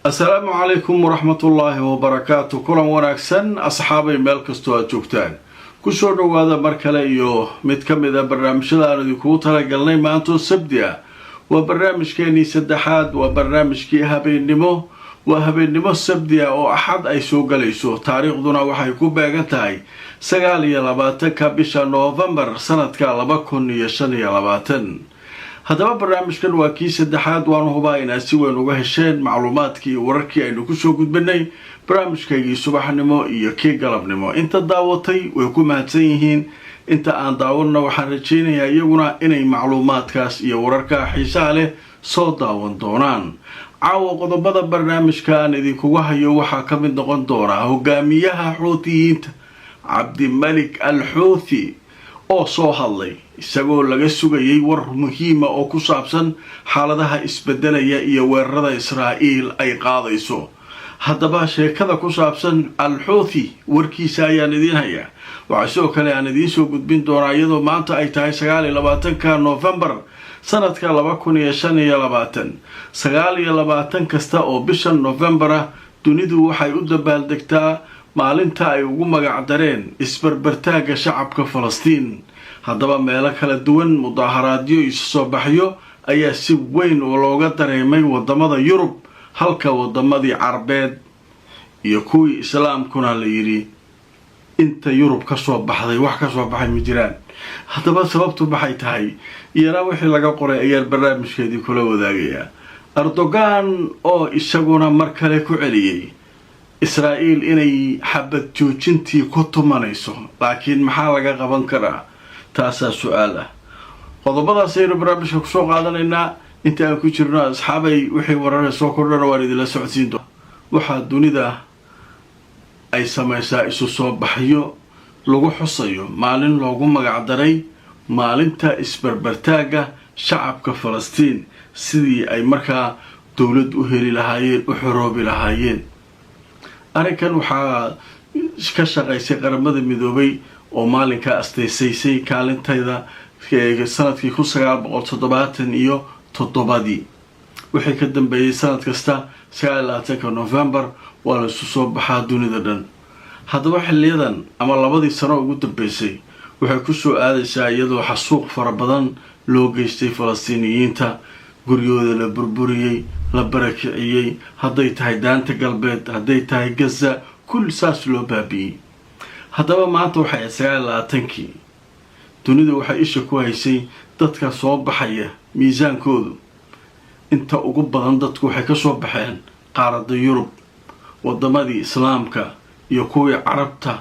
السلام عليكم ورحمة الله وبركاته. كل وناكسن أصحابي ملكستو أجوكتان كسور هذا مركلة متكمل برنامج الأرض كوتر قلنا ما أنتو سبديا وبرنامج كيني سدحاد وبرنامج كي هبي النمو وهبي النمو سبديا أو أحد أي سوق ليسو تاريخ دونا وحيكون باقتاي سقالي لباتن كبشا نوفمبر سنة كالبكون يشني لباتن هذا برنامج كان واكي سدحاد وانو هبا إنا سوى نوهشين معلوماتكي وركي أنو كسو قد بني برنامج كي صباح نمو إيا كي قلب نمو انت داوتي ويكون مهتسينيهين انت آن داولنا وحرجين يا يقنا إني معلوماتكاس إيا وركا حيسالي صوت داون دونان عاو قضبضا برنامج كان إذي كوها يوحا كمين نغن دونا هقاميها حوثيين عبد الملك الحوثي oo soo hadlay isagoo laga sugayay war muhiim ah oo ku saabsan xaaladaha isbedelaya iyo weerarada Israa'iil ay qaadayso haddaba sheekada ku saabsan al-Houthi warkiisa ayaan idin hayaa waxa soo kale aan idin soo gudbin doonaa iyadoo maanta ay tahay 29 November sanadka 2025 29 kasta oo bisha November dunidu waxay u dabaaldegtaa maalinta ay ugu magac dareen isbarbartaaga shacabka Falastiin haddaba meelo kala duwan mudaharaadyo isu soo baxyo ayaa si weyn looga dareemay wadamada Yurub halka wadamadii Carbeed iyo kuwii Islaamkuna la yiri inta Yurub ka soo baxday wax ka soo baxay ma jiraan haddaba sababtu maxay tahay iyana wixii laga qoray ayaa barnaamijkeedii kula wadaagaya Erdogan oo isaguna mar kale ku celiyay إسرائيل إني حبت جوجنتي كتمانيسو لكن محا لغا قبان كرا تاسا سؤاله قضبضا سيرو برامج كسو قادنا إنا انت أكو جرنا أصحابي وحي ورانا سو كرنا والد الله سعودين دو وحا دوني دا أي سميسا إسو صوب بحيو لغو حصيو مالين لغو مقعدري مالين تا إسبربرتاقة شعب كفلسطين سيدي أي مركا دولد أهلي لهايين أحروبي لهايين أركان وحا كشغيسي قرمada midoobay oo maalinka asteeysay kaalintayda sanadkii 1977 wixii ka dambeeyay sanad kasta 29 November waa la soo baxaa dunida dhan haddaba xilliyadan ama labadii sano ugu dambeysay waxay ku soo aadaysaa iyadoo xasuuq fara badan loo geystay Falastiiniyiinta guryooda la burburiyay la barakiciyay hadday tahay daanta galbeed hadday tahay Gaza kul saas loo baabiyay haddaba maanta waxay 29 dunida waxay isha ku haysay dadka soo baxaya miisaankoodu inta ugu badan dadku waxay ka soo baxeen qaaradda Yurub wadamadii Islaamka iyo kuwii Carabta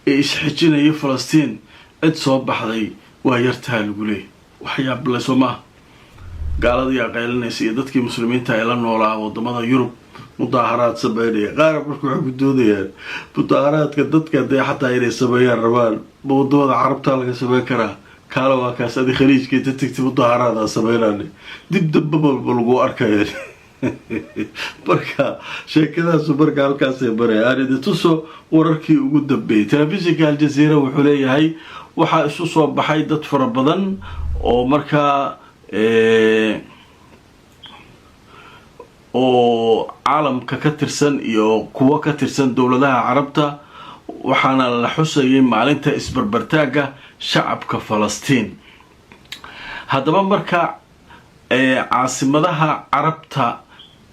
ee isxijinaya Falastiin cid soo baxday waa yartaa lagu leeyahay waxyaab la Soomaa قالوا يا قيلنا سيدتك مسلمين تايلا نولا ودمada Yurub mudaharaad sameeyay qaar markuu xuduudayeen mudaharaad ka dadka day xataa inay sameeyaan rabaan wadamada Carabta laga sameey karaa kala waa kaas adii khaliijka dadka mudaharaad sameeyaan dib dabba lagu arkay marka sheekadaas marka halkaas ay baray arid tuso wararkii ugu dambeeyay telefishinka Al Jazeera wuxuu leeyahay waxa isu soo baxay dad fara badan oo marka oo caalamka ka tirsan iyo kuwa ka tirsan dawladaha Carabta waxaana la xusayay maalinta isbarbartaaga shacabka Falastiin haddaba marka caasimadaha Carabta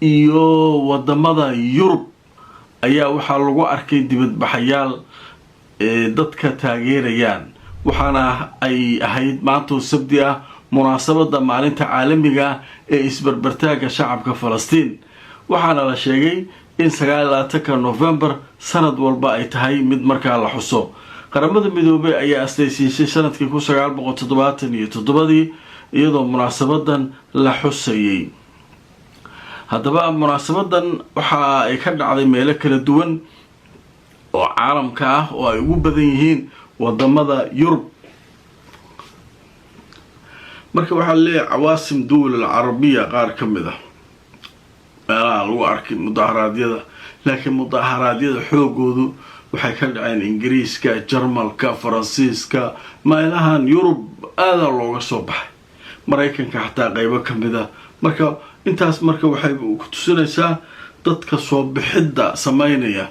iyo wadamada Yurub ayaa waxa lagu arkay dibadbaxayaal dadka taageerayaan waxaana ay ahayd maanta sabti ah munaasabada maalinta caalamiga ee isbarbartaaga shacabka Falastiin waxaana la sheegay in 29 November sanad walba ay tahay mid markaa la xuso qaramada midoobay ayaa asteysay sanadkii 1977 iyadoo munaasabadan la xusayay haddaba munaasabadan waxa ay ka dhacday meelo kala duwan oo caalamka ah oo ay ugu badan yihiin wadamada Yurub marka waxa leeyahay cawaasim dawlad Carabiya qaar kamida meelaha lagu arkay mudaharaadyada laakiin mudaharaadyada xoogoodu waxay ka dhaceen Ingiriiska Jarmalka Faransiiska meelahan Yurub aad looga soo baxay Mareykanka xataa qaybo kamida marka intaas marka waxay ku tusinaysaa dadka soo bixidda samaynaya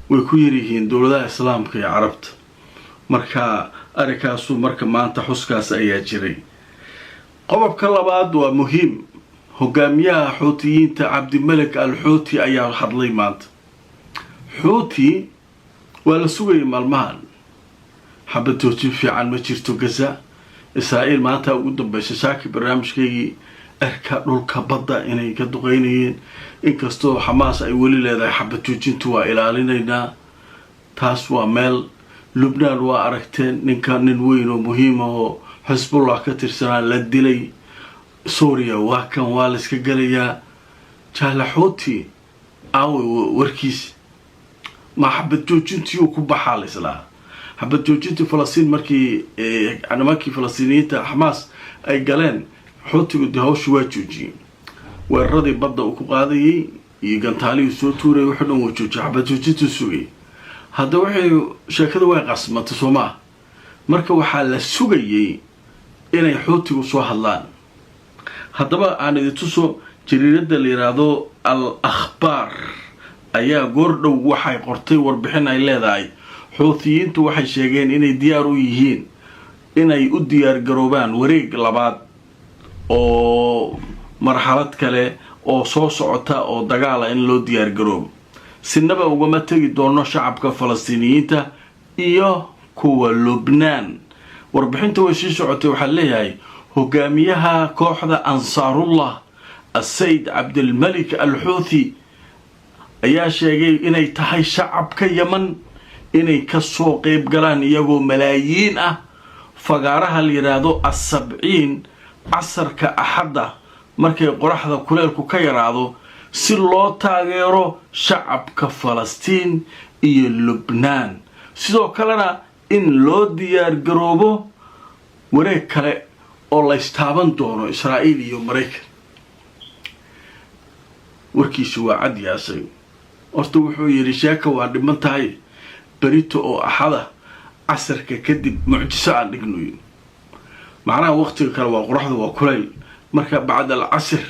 way ku yaryihiin dowladaha islaamka iyo carabta. marka arrinkaasu marka maanta xuskaas ayaa jiray. qodobka labaad waa muhiim. hogaamiyaha xuutiyiinta cabdimalik al-xuuti ayaa hadlay maanta. xuuti waa la sugayay maalmahan. xabad joojin fiican ma jirto gaza. israa'iil maanta ugu dambaysa shaaki barnaamijkaygii erka dhulka badda inay ka duqeynayeen, inkastoo xamaas ay weli leedahay xabad joojintu waa ilaalinaynaa. taas waa meel. lubnaan waa aragteen nin weyn oo muhiima oo xisbullah ka tirsanaa la dilay. suuriya waa kan waa la iska gelayaa. jaala xuuti aaway warkiis ma xabad joojintii ku baxaa la islahaa. xabad joojintii falastiin markii nimankii falastiiniyiinta xamaas ay galeen, xuutigu dee hawsha waa joojiyey. weeraradii badda uu ku qaadayay iyo gantaalihii soo tuurayay wuxuu dhan waa joojiyay. xabad joojintuu sugay. hadda waxay sheekada way qasmatay soo maa. marka waxaa la sugayay inay xuutigu soo hadlaan. haddaba aan idin tuso jariirada la yiraahdo al-akhbaar ayaa goordhow waxay qortay warbixin ay leedahay. xuutiyiintu waxay sheegeen inay diyaar u yihiin inay u diyaar garoobaan wareeg labaad oo marxalad kale oo soo socota oo dagaala in loo diyaar garoobo. sinaba ugama tegi doono shacabka falastiiniyiinta iyo kuwa lubnaan. warbixinta way sii socotay. waxaa leeyahay hogaamiyaha kooxda ansaarullah السيد عبد الملك الحوثي ayaa sheegay inay tahay shacabka Yemen inay ka soo qayb galaan iyagoo malaayiin ah fagaaraha la yiraahdo as-70 casarka axada markay qoraxda kuleelku ka yaraado si loo taageero shacabka Falastiin iyo Lubnaan. sidoo kalena in loo diyaar garoobo wareeg kale oo la istaaban doono Israa'iil iyo Mareykan. warkiisu waa cad yaasay. horta wuxuu yiri sheeka waa dhiman tahay berito oo axada casarka kadib mucjiso aan dhigno. macnaha waqtiga kale waa qoraxda waa kuleyl marka bacda al-casr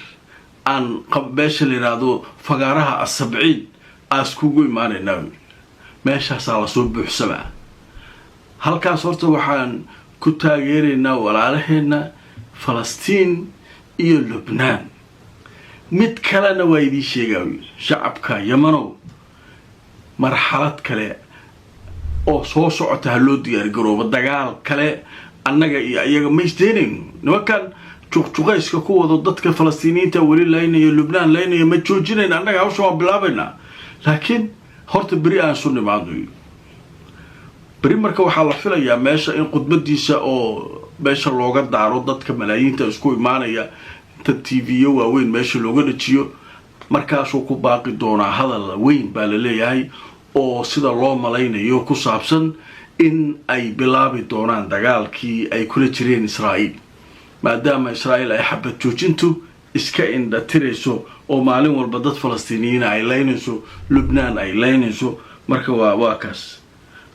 aan qabeesha la yiraahdo fagaaraha as-70 askugu imaanayna meeshaas la soo buuxsama. halkaas horta waxaan ku taageeraynaa walaalaheena Falastiin iyo Lubnaan. mid kalena waa idin sheegay shacabka Yemenow marxalad kale oo soo socota loo diyaar garoobo dagaal kale annaga iyo ayaga ma isdeenin. nimankan juqjuqayska ku wado dadka Falastiiniyiinta wali laynaya Lubnaan laynaya ma joojinayn. annaga hawsha waa bilaabayna laakiin horta bari aan soo nimaado. bari marka waxaa la filayaa meesha in qudbadiisa oo meesha looga daaro dadka malaayiinta isku imaanaya TV waaweyn meesha looga dhajiyo. markaasuu ku baaqi doonaa hadal weyn baa la leeyahay oo sida loo malaynayo ku saabsan in ay bilaabi doonaan dagaalkii ay kula jireen Israa'iil, maadaama Israa'iil ay xabad joojintu iska indha tirayso oo maalin walba dad Falastiiniyiin ay laynayso, Lubnaan ay laynayso. marka waa kaas.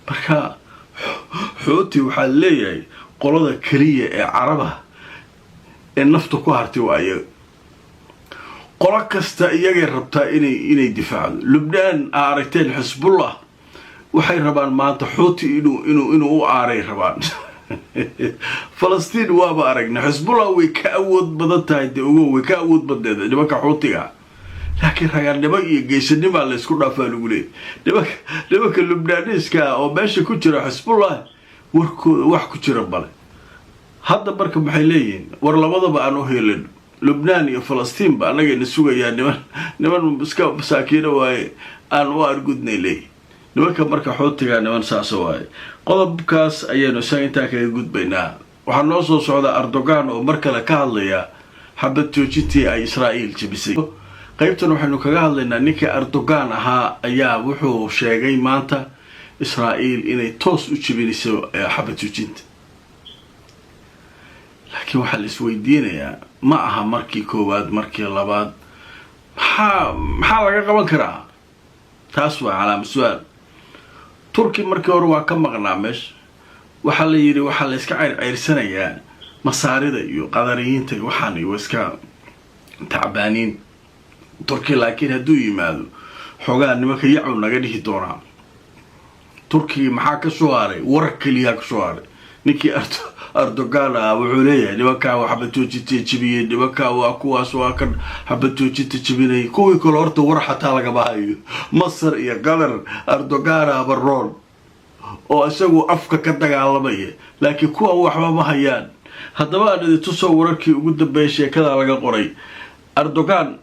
marka xuuti waxaa leeyahay qolada kaliya ee Carabaha ee nafta ku hartay waayo qolo kasta iyagay rabtaa inay difaacdo. Lubnaan aragteen Xisbullah waxay rabaan maanta xuuti inuu u aaray rabaan. Falastiin waaba aragna Xisbullah way ka awood badan tahay way ka awood badan nimanka xuutiga. laakiin ragannimo iyo geesinimo la isku dhaafaa lagu leeyahay. nimanka Lubnaaniska oo meesha ku jira Xisbullah warkooda wax ku jira bale. hadda marka maxay leeyihiin war labadaba aan u heelin Lubnaan iyo Falastiin ba anaga sugayaan niman iska masaakiin waaye aan u argudnay leey. nimanka marka xuutiga niman saas waaye. qodobkaas ayaynu saynta kaga gudbaynaa. waxaa noo soo socda Erdogan oo markale ka hadlaya xabad joojintii ay Israa'iil jabisay. qaybtan waxaynu kaga hadlaynaa ninka Erdogan ahaa ayaa wuxuu sheegay maanta Israa'iil inay toos u jabinayso xabad joojinta. laakiin waxaa la isweydiinayaa ma aha markii koowaad markii labaad maxaa laga qaban karaa. taas waa calaamad su'aal. turki markii hore waa ka maqnaa meesha. waxaa la yiri waxaa la iska ceyrsanayaa masaarida iyo qadariyiinta waxaan iyo iska tacbaaniin turki laakiin hadduu yimaado xoogaa nimanka yacow naga dhihi doonaa. turkiga maxaa ka soo haray? warar keliyaa ka soo haray. ninkii Erdogan wuxuu leeyahay nimankaa waa xabad joojinta jibiyey, nimankaa waa kuwaas waa kan xabad joojinta jibinay. kuwii kale horta war xataa lagama hayo. Masar iyo Qatar Erdogan baroon oo isagu afka ka dagaalamaya, laakiin kuwa waxba ma hayaan. haddaba aan tusoo wararkii ugu dambeeyay sheekada laga qoray. Erdogan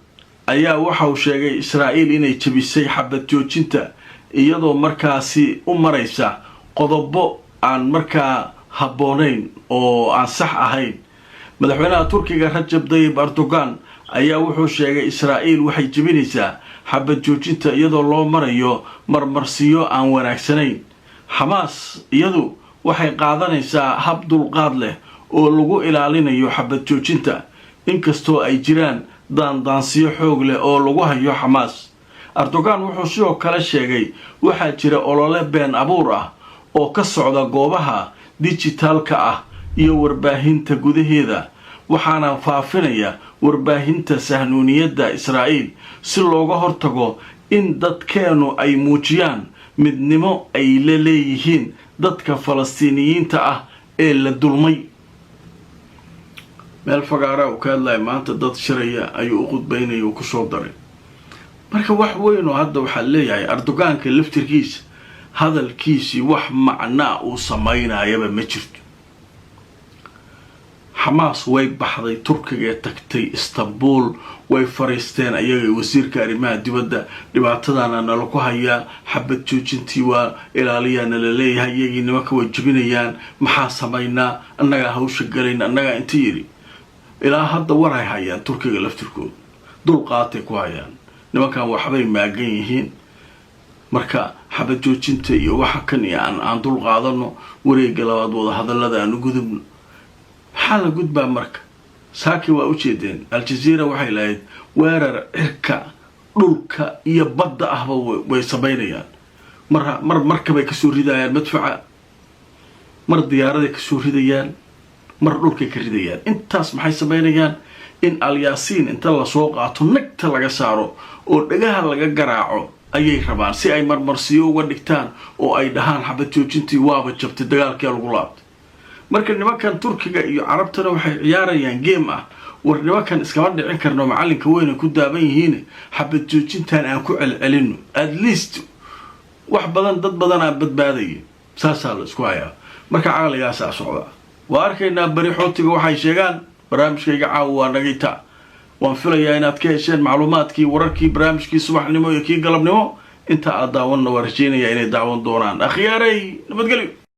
ayaa waxa uu sheegay Israa'iil inay jabisay xabad joojinta iyadoo markaasi u maraysa qodobo aan markaa habboonayn oo aan sax ahayn. madaxweynaha Turkiga Rajab Tayyip Erdogan ayaa wuxuu sheegay Israa'iil waxay jabinaysaa xabad joojinta iyadoo loo marayo marmarsiyo aan wanaagsanayn. Hamas iyadu waxay qaadanaysaa hab dulqaad leh oo lagu ilaalinayo xabad joojinta, inkastoo ay jiraan daandaansiyo xoog leh oo lagu hayo Hamas. Erdogan wuxuu sidoo kale sheegay waxaa jira olole been abuur ah oo ka socda goobaha dijitaalka ah iyo warbaahinta gudaheeda, waxaana faafinaya warbaahinta sahnuuniyadda Israa'iil si looga hortago in dadkeenu ay muujiyaan midnimo ay la leeyihiin dadka Falastiiniyiinta ah ee la dulmay. meel fagaara uu ka hadlay maanta dad shiraya ayuu u khudbaynay oo ku soo daray. marka wax weyn oo hadda waxa leeyahay Erdogan-ka laftirkiisa hadalkiisi wax macna uu sameynayaba ma jirto. Hamas way baxday Turkiga tagtay Istanbul, way fariisteen ayaga wasiirka arrimaha dibadda dhibaatadana nala ku haya, xabad joojintii waa ilaaliyana la leeyahay, iyagii nimanka way jabinayaan, maxaa sameynaa, annaga hawsha galayna, annaga inta yiri. ilaa hadda war ay hayaan Turkiga laftirkooda dulqaatay ku hayaan, nimankan waxbay maagan yihiin. marka xabad joojinta iyo waxa kan aan dulqaadano, wareegga labaad wada hadallada aan u gudubno. maxaa la gudbaa marka? saaki waa u jeedeen Al Jazeera waxay lahayd weerar cirka dhulka iyo badda ahba way sameynayaan. markabay ka soo ridayaan madfaca, mar diyaaraday ka soo ridayaan, mar dhulkay ka ridayaan. intaas maxay sameynayaan? in Al Yaasiin inta la soo qaato nagta laga saaro oo dhagaha laga garaaco ayay rabaan, si ay marmarsiyo uga dhigtaan oo ay dhahaan xabad joojintii waaba jabtay, dagaalkii lagu laabtay. marka nimankan Turkiga iyo Carabtana waxay ciyaarayaan game ah, war nimankan iskama dhicin karno, macalinka weyna ku daaban yihiin, xabad joojintan aan ku celcelino, at least wax badan dad badan aan badbaadayay. saasaa la isku hayaa. marka caqligaasaa socda. waa arkaynaa bari xootiga waxay sheegaan. barnaamijkayga caawa waa nagayta. waan filayaa inaad ka hesheen macluumaadkii wararkii barnaamijkii subaxnimo iyo kii galabnimo. inta aad daawanna waa rajaynayaa inay daawan doonaan. akhyaaray nabadgelyo.